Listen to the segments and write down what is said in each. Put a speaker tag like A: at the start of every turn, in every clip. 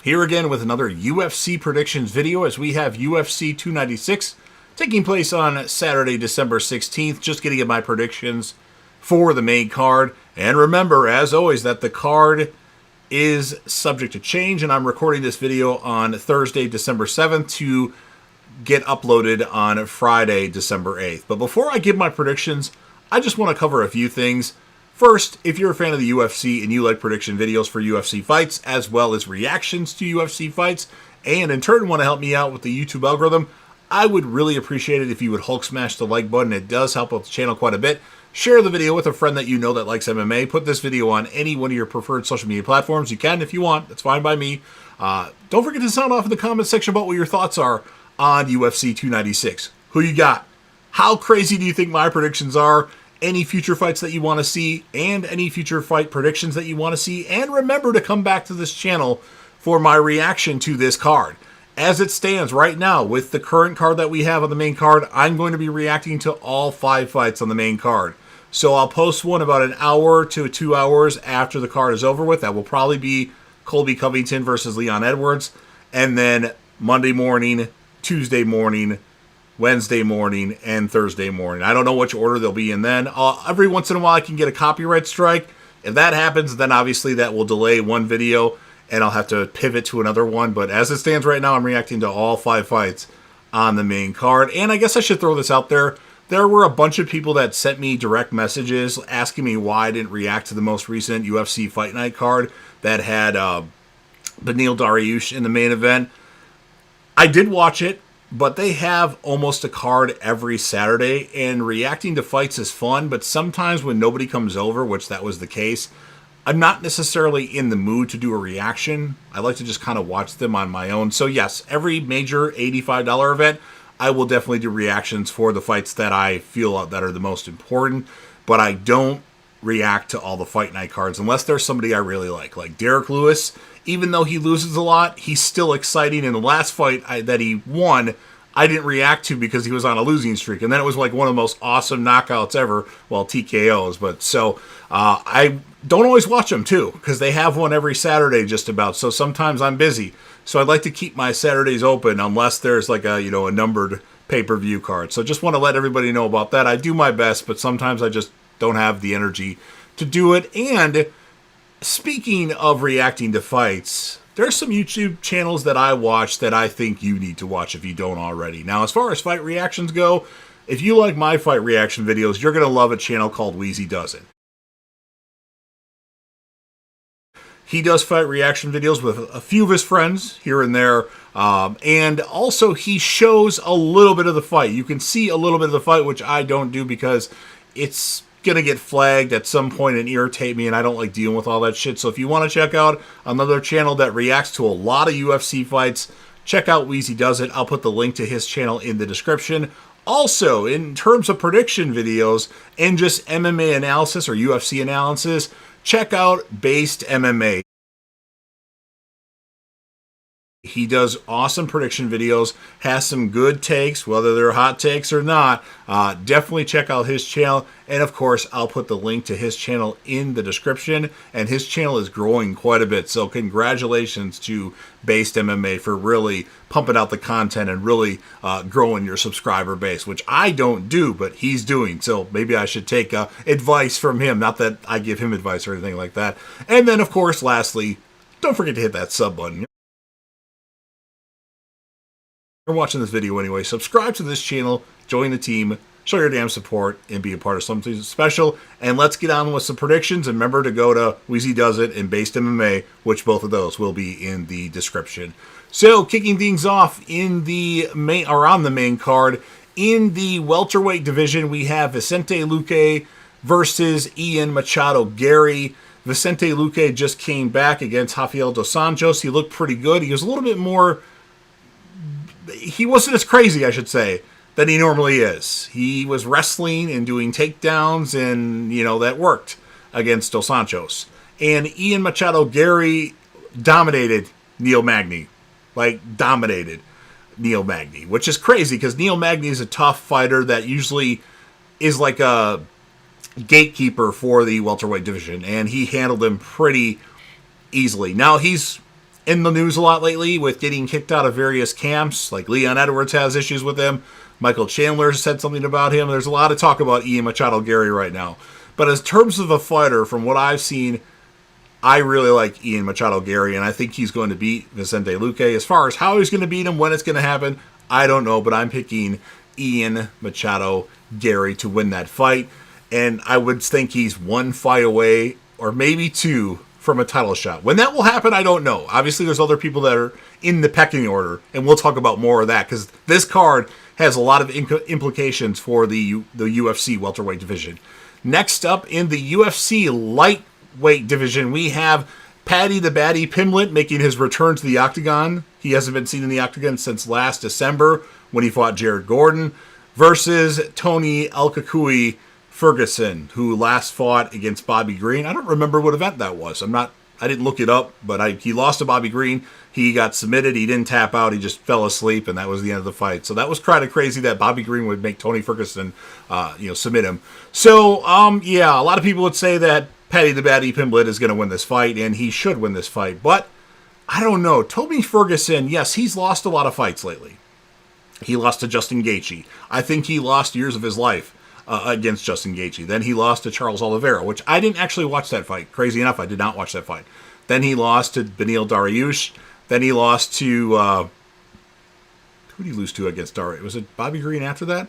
A: Here again with another UFC predictions video as we have UFC 296 taking place on Saturday, December 16th. Just getting at my predictions for the main card. And remember, as always, that the card is subject to change, and I'm recording this video on Thursday, December 7th to get uploaded on Friday, December 8th. But before I give my predictions, I just want to cover a few things. First, if you're a fan of the UFC and you like prediction videos for UFC fights, as well as reactions to UFC fights, and in turn want to help me out with the YouTube algorithm, I would really appreciate it if you would Hulk smash the like button. It does help out the channel quite a bit. Share the video with a friend that you know that likes MMA. Put this video on any one of your preferred social media platforms. You can if you want. That's fine by me. Don't forget to sound off in the comments section about what your thoughts are on UFC 296. Who you got? How crazy do you think my predictions are? Any future fights that you want to see, and any future fight predictions that you want to see. And remember to come back to this channel for my reaction to this card. As it stands right now, with the current card that we have on the main card, I'm going to be reacting to all 5 fights on the main card. So I'll post one about an hour to 2 hours after the card is over with. That will probably be Colby Covington versus Leon Edwards. And then Monday morning, Tuesday morning, Wednesday morning, and Thursday morning. I don't know which order they'll be in then. Every once in a while I can get a copyright strike. If that happens, then obviously that will delay one video and I'll have to pivot to another one. But as it stands right now, I'm reacting to all 5 fights on the main card. And I guess I should throw this out there. There were a bunch of people that sent me direct messages asking me why I didn't react to the most recent UFC Fight Night card that had Beneil Dariush in the main event. I did watch it, but they have almost a card every Saturday, and reacting to fights is fun, but sometimes when nobody comes over, which that was the case, I'm not necessarily in the mood to do a reaction. I like to just kind of watch them on my own. So yes, every major $85 event, I will definitely do reactions for the fights that I feel that are the most important, but I don't react to all the Fight Night cards unless there's somebody I really like Derek Lewis. Even though he loses a lot, he's still exciting. In the last fight that he won, I didn't react to because he was on a losing streak. And then it was like one of the most awesome knockouts ever, well, TKOs. But so I don't always watch them too, because they have one every Saturday just about. So sometimes I'm busy. So I'd like to keep my Saturdays open unless there's like a numbered pay-per-view card. So just want to let everybody know about that. I do my best, but sometimes I just don't have the energy to do it. And speaking of reacting to fights, there's some YouTube channels that I watch that I think you need to watch if you don't already. Now, as far as fight reactions go, if you like my fight reaction videos, you're going to love a channel called Wheezy Does It. He does fight reaction videos with a few of his friends here and there, and also he shows a little bit of the fight. You can see a little bit of the fight, which I don't do because it's going to get flagged at some point and irritate me, and I don't like dealing with all that shit. So if you want to check out another channel that reacts to a lot of UFC fights, check out Wheezy Does It. I'll put the link to his channel in the description. Also, in terms of prediction videos and just MMA analysis or UFC analysis, check out Bas MMA. He does awesome prediction videos, has some good takes, whether they're hot takes or not. Definitely check out his channel. And of course, I'll put the link to his channel in the description. And his channel is growing quite a bit. So congratulations to Bas MMA for really pumping out the content and really growing your subscriber base, which I don't do, but he's doing. So maybe I should take advice from him. Not that I give him advice or anything like that. And then, of course, lastly, don't forget to hit that sub button. You're watching this video anyway, subscribe to this channel, join the team, show your damn support, and be a part of something special. And let's get on with some predictions. And remember to go to Wheezy Does It and Bas MMA, which both of those will be in the description. So, kicking things off in the main or on the main card, in the welterweight division, we have Vicente Luque versus Ian Machado Gary. Vicente Luque just came back against Rafael dos Anjos. He looked pretty good. He was a little bit more. He wasn't as crazy, I should say, than he normally is. He was wrestling and doing takedowns, and, that worked against Dos Anjos. And Ian Machado Gary dominated Neil Magny. Dominated Neil Magny, which is crazy because Neil Magny is a tough fighter that usually is like a gatekeeper for the welterweight division, and he handled him pretty easily. Now, he's in the news a lot lately with getting kicked out of various camps. Like Leon Edwards has issues with him. Michael Chandler said something about him. There's a lot of talk about Ian Machado Gary right now. But in terms of a fighter, from what I've seen, I really like Ian Machado Gary, and I think he's going to beat Vicente Luque. As far as how he's going to beat him, when it's going to happen, I don't know, but I'm picking Ian Machado Gary to win that fight. And I would think he's one fight away, or maybe two, from a title shot. When that will happen, I don't know. Obviously, there's other people that are in the pecking order, and we'll talk about more of that, because this card has a lot of implications for the UFC welterweight division. Next up in the UFC lightweight division, we have Paddy the Baddy Pimblett making his return to the octagon. He hasn't been seen in the octagon since last December when he fought Jared Gordon, versus Tony El Cucuy Ferguson, who last fought against Bobby Green. I don't remember what event that was. I didn't look it up, but he lost to Bobby Green. He got submitted. He didn't tap out. He just fell asleep, and that was the end of the fight. So that was kind of crazy that Bobby Green would make Tony Ferguson, submit him. So, yeah, a lot of people would say that Paddy the Baddy Pimblett is going to win this fight, and he should win this fight. But I don't know. Tony Ferguson, yes, he's lost a lot of fights lately. He lost to Justin Gaethje. I think he lost years of his life against Justin Gaethje. Then he lost to Charles Oliveira, which I didn't actually watch that fight. Crazy enough, I did not watch that fight. Then he lost to Beneil Dariush. Then he lost to... who did he lose to against Dariush? Was it Bobby Green after that?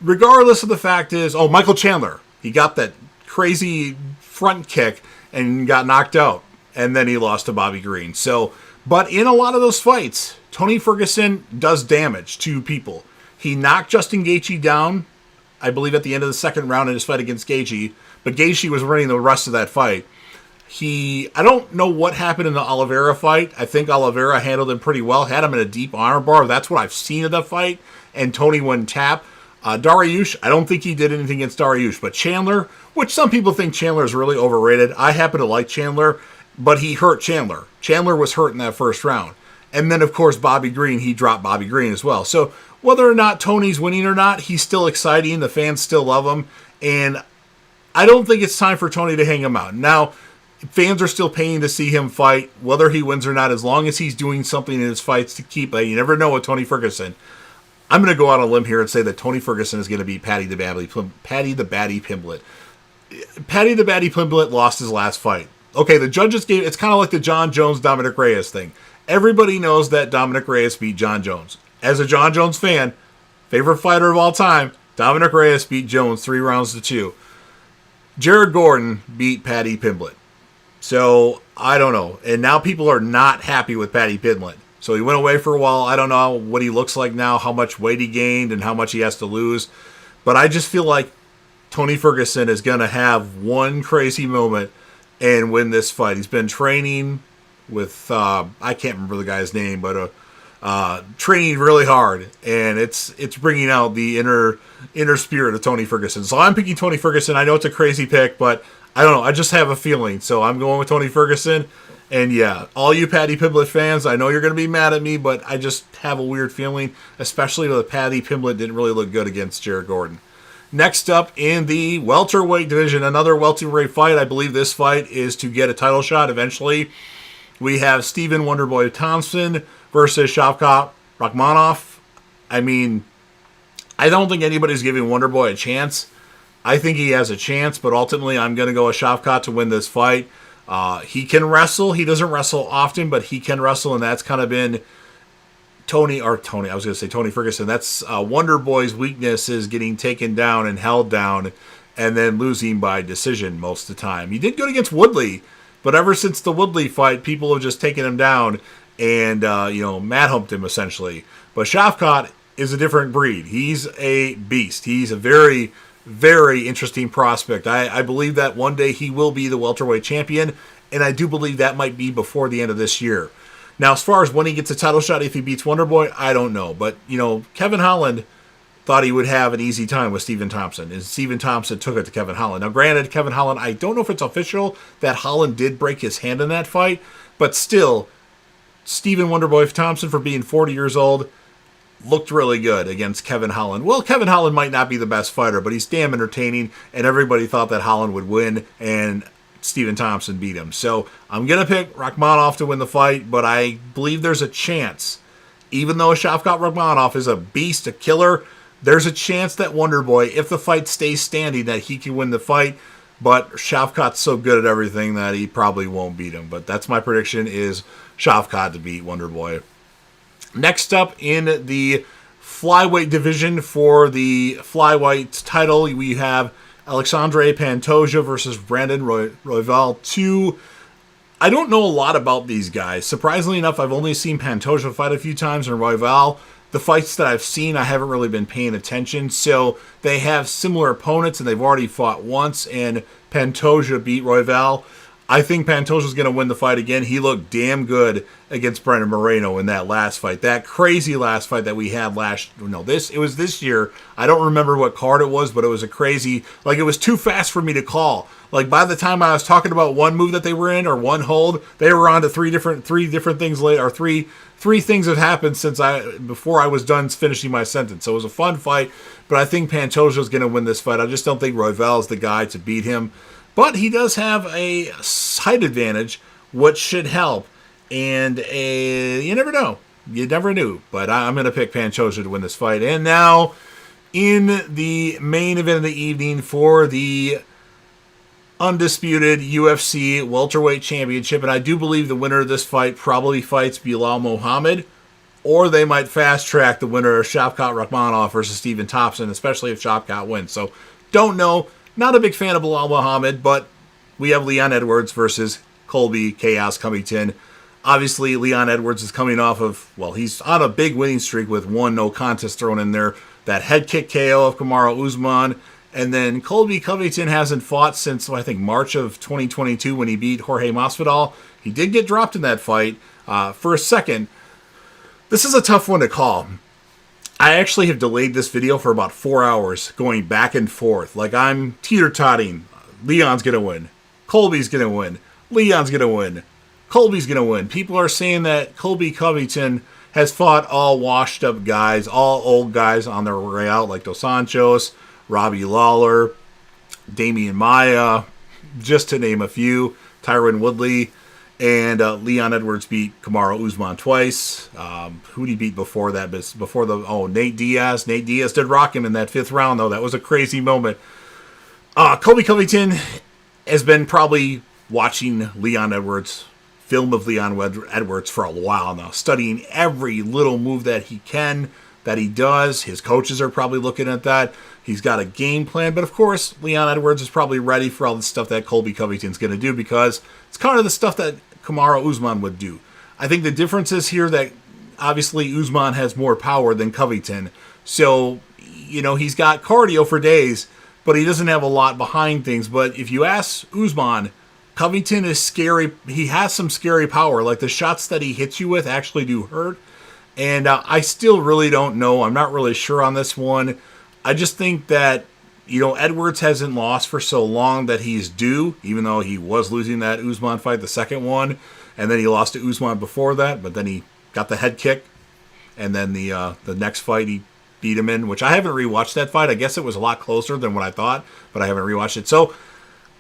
A: Regardless of the fact is... Oh, Michael Chandler. He got that crazy front kick and got knocked out. And then he lost to Bobby Green. So, but in a lot of those fights, Tony Ferguson does damage to people. He knocked Justin Gaethje down, I believe, at the end of the second round in his fight against Gaethje. But Gaethje was running the rest of that fight. I don't know what happened in the Oliveira fight. I think Oliveira handled him pretty well, had him in a deep arm bar. That's what I've seen of the fight. And Tony wouldn't tap. Dariush, I don't think he did anything against Dariush. But Chandler, which some people think Chandler is really overrated. I happen to like Chandler, but he hurt Chandler. Chandler was hurt in that first round. And then, of course, Bobby Green, he dropped Bobby Green as well. So whether or not Tony's winning or not, he's still exciting. The fans still love him. And I don't think it's time for Tony to hang him out. Now, fans are still paying to see him fight, whether he wins or not, as long as he's doing something in his fights to keep. You never know with Tony Ferguson. I'm going to go out on a limb here and say that Tony Ferguson is going to beat Paddy the Baddy Pimblett. Paddy the Baddy Pimblett lost his last fight. Okay, the judges gave... It's kind of like the John Jones-Dominic Reyes thing. Everybody knows that Dominic Reyes beat John Jones. As a John Jones fan, favorite fighter of all time, Dominic Reyes beat Jones 3-2. Jared Gordon beat Paddy Pimblett. So, I don't know. And now people are not happy with Paddy Pimblett. So he went away for a while. I don't know what he looks like now, how much weight he gained, and how much he has to lose. But I just feel like Tony Ferguson is going to have one crazy moment and win this fight. He's been training with, I can't remember the guy's name, but training really hard. And it's bringing out the inner spirit of Tony Ferguson. So I'm picking Tony Ferguson. I know it's a crazy pick, but I don't know. I just have a feeling. So I'm going with Tony Ferguson. And yeah, all you Paddy Pimblett fans, I know you're going to be mad at me, but I just have a weird feeling, especially though Paddy Pimblett didn't really look good against Jared Gordon. Next up in the welterweight division, another welterweight fight. I believe this fight is to get a title shot eventually. We have Stephen Wonderboy Thompson versus Shavkat Rakhmonov. I mean, I don't think anybody's giving Wonderboy a chance. I think he has a chance, but ultimately I'm going to go with Shavkat to win this fight. He can wrestle. He doesn't wrestle often, but he can wrestle, and that's kind of been Tony Ferguson. That's Wonderboy's weakness, is getting taken down and held down and then losing by decision most of the time. He did good against Woodley, but ever since the Woodley fight, people have just taken him down and, mat humped him essentially. But Shavkat is a different breed. He's a beast. He's a very, very interesting prospect. I believe that one day he will be the welterweight champion, and I do believe that might be before the end of this year. Now, as far as when he gets a title shot, if he beats Wonderboy, I don't know. But, Kevin Holland thought he would have an easy time with Stephen Thompson, and Stephen Thompson took it to Kevin Holland. Now, granted, Kevin Holland, I don't know if it's official that Holland did break his hand in that fight, but still, Stephen Wonderboy Thompson, for being 40 years old, looked really good against Kevin Holland. Well, Kevin Holland might not be the best fighter, but he's damn entertaining, and everybody thought that Holland would win, and Stephen Thompson beat him. So I'm going to pick Rakhmonov to win the fight, but I believe there's a chance. Even though Shavkat Rakhmonov is a beast, a killer, there's a chance that Wonderboy, if the fight stays standing, that he can win the fight. But Shavkat's so good at everything that he probably won't beat him. But that's my prediction, is Shavkat to beat Wonderboy. Next up in the flyweight division for the flyweight title, we have Alexandre Pantoja versus Brandon Royval 2. I don't know a lot about these guys. Surprisingly enough, I've only seen Pantoja fight a few times, and Royval, the fights that I've seen, I haven't really been paying attention. So they have similar opponents, and they've already fought once, and Pantoja beat Royval. I think Pantoja's going to win the fight again. He looked damn good against Brandon Moreno in that last fight. That crazy last fight that we had it was this year. I don't remember what card it was, but it was a crazy, like, it was too fast for me to call. Like, by the time I was talking about one move that they were in or one hold, they were on to three different things later, or three things have happened before I was done finishing my sentence. So it was a fun fight, but I think Pantoja's going to win this fight. I just don't think Royval is the guy to beat him. But he does have a height advantage, which should help. And you never know. You never knew. But I'm going to pick Pantoja to win this fight. And now, in the main event of the evening for the undisputed UFC welterweight championship, and I do believe the winner of this fight probably fights Bilal Muhammad, or they might fast track the winner of Shavkat Rakhmonov versus Stephen Thompson, especially if Shavkat wins. So, don't know. Not a big fan of Bilal Muhammad, but we have Leon Edwards versus Colby Chaos Covington. Obviously, Leon Edwards is coming off of, he's on a big winning streak with one no contest thrown in there. That head kick KO of Kamaru Usman. And then Colby Covington hasn't fought since, I think, March of 2022 when he beat Jorge Masvidal. He did get dropped in that fight for a second. This is a tough one to call. I actually have delayed this video for about 4 hours, going back and forth. Like, I'm teeter-totting. Leon's going to win. Colby's going to win. Leon's going to win. Colby's going to win. People are saying that Colby Covington has fought all washed-up guys, all old guys on their way out, like Dos Anjos, Robbie Lawler, Damian Maia, just to name a few, Tyron Woodley. And Leon Edwards beat Kamaru Usman twice. Who did he beat before that? Nate Diaz. Nate Diaz did rock him in that 5th round, though. That was a crazy moment. Colby Covington has been probably watching Leon Edwards, film of Leon Edwards for a while now, studying every little move that he can, that he does. His coaches are probably looking at that. He's got a game plan, but of course, Leon Edwards is probably ready for all the stuff that Colby Covington's going to do, because it's kind of the stuff that Kamaru Usman would do. I think the difference is here that obviously Usman has more power than Covington. So, he's got cardio for days, but he doesn't have a lot behind things. But if you ask Usman, Covington is scary. He has some scary power. Like, the shots that he hits you with actually do hurt. And I still really don't know. I'm not really sure on this one. I just think that, Edwards hasn't lost for so long that he's due, even though he was losing that Usman fight, the second one, and then he lost to Usman before that, but then he got the head kick, and then the next fight he beat him in, which I haven't rewatched that fight. I guess it was a lot closer than what I thought, but I haven't rewatched it. So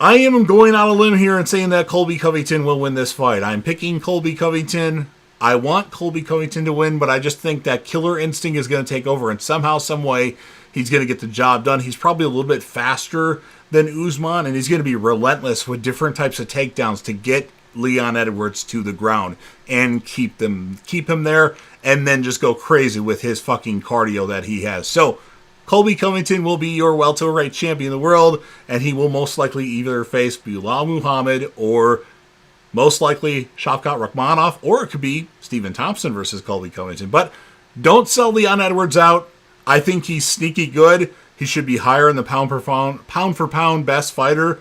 A: I am going out on a limb here and saying that Colby Covington will win this fight. I'm picking Colby Covington. I want Colby Covington to win, but I just think that killer instinct is going to take over, and somehow, some way, he's going to get the job done. He's probably a little bit faster than Usman, and he's going to be relentless with different types of takedowns to get Leon Edwards to the ground and keep him there, and then just go crazy with his fucking cardio that he has. So, Colby Covington will be your welterweight champion of the world, and he will most likely either face Bilal Muhammad or most likely Shavkat Rakhmonov, or it could be Stephen Thompson versus Colby Covington. But don't sell Leon Edwards out. I think he's sneaky good. He should be higher in the pound for pound best fighter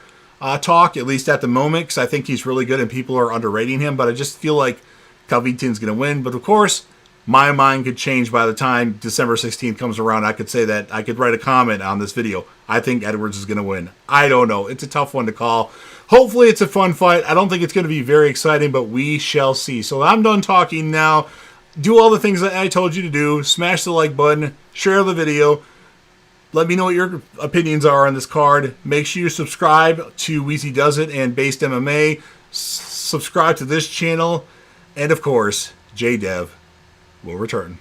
A: talk, at least at the moment, because I think he's really good and people are underrating him. But I just feel like Covington's going to win. But of course, my mind could change by the time December 16th comes around. I could say that, I could write a comment on this video. I think Edwards is going to win. I don't know. It's a tough one to call. Hopefully it's a fun fight. I don't think it's going to be very exciting, but we shall see. So I'm done talking now. Do all the things that I told you to do. Smash the like button. Share the video. Let me know what your opinions are on this card. Make sure you subscribe to Wheezy Does It and Bas MMA. Subscribe to this channel. And of course, JDev will return.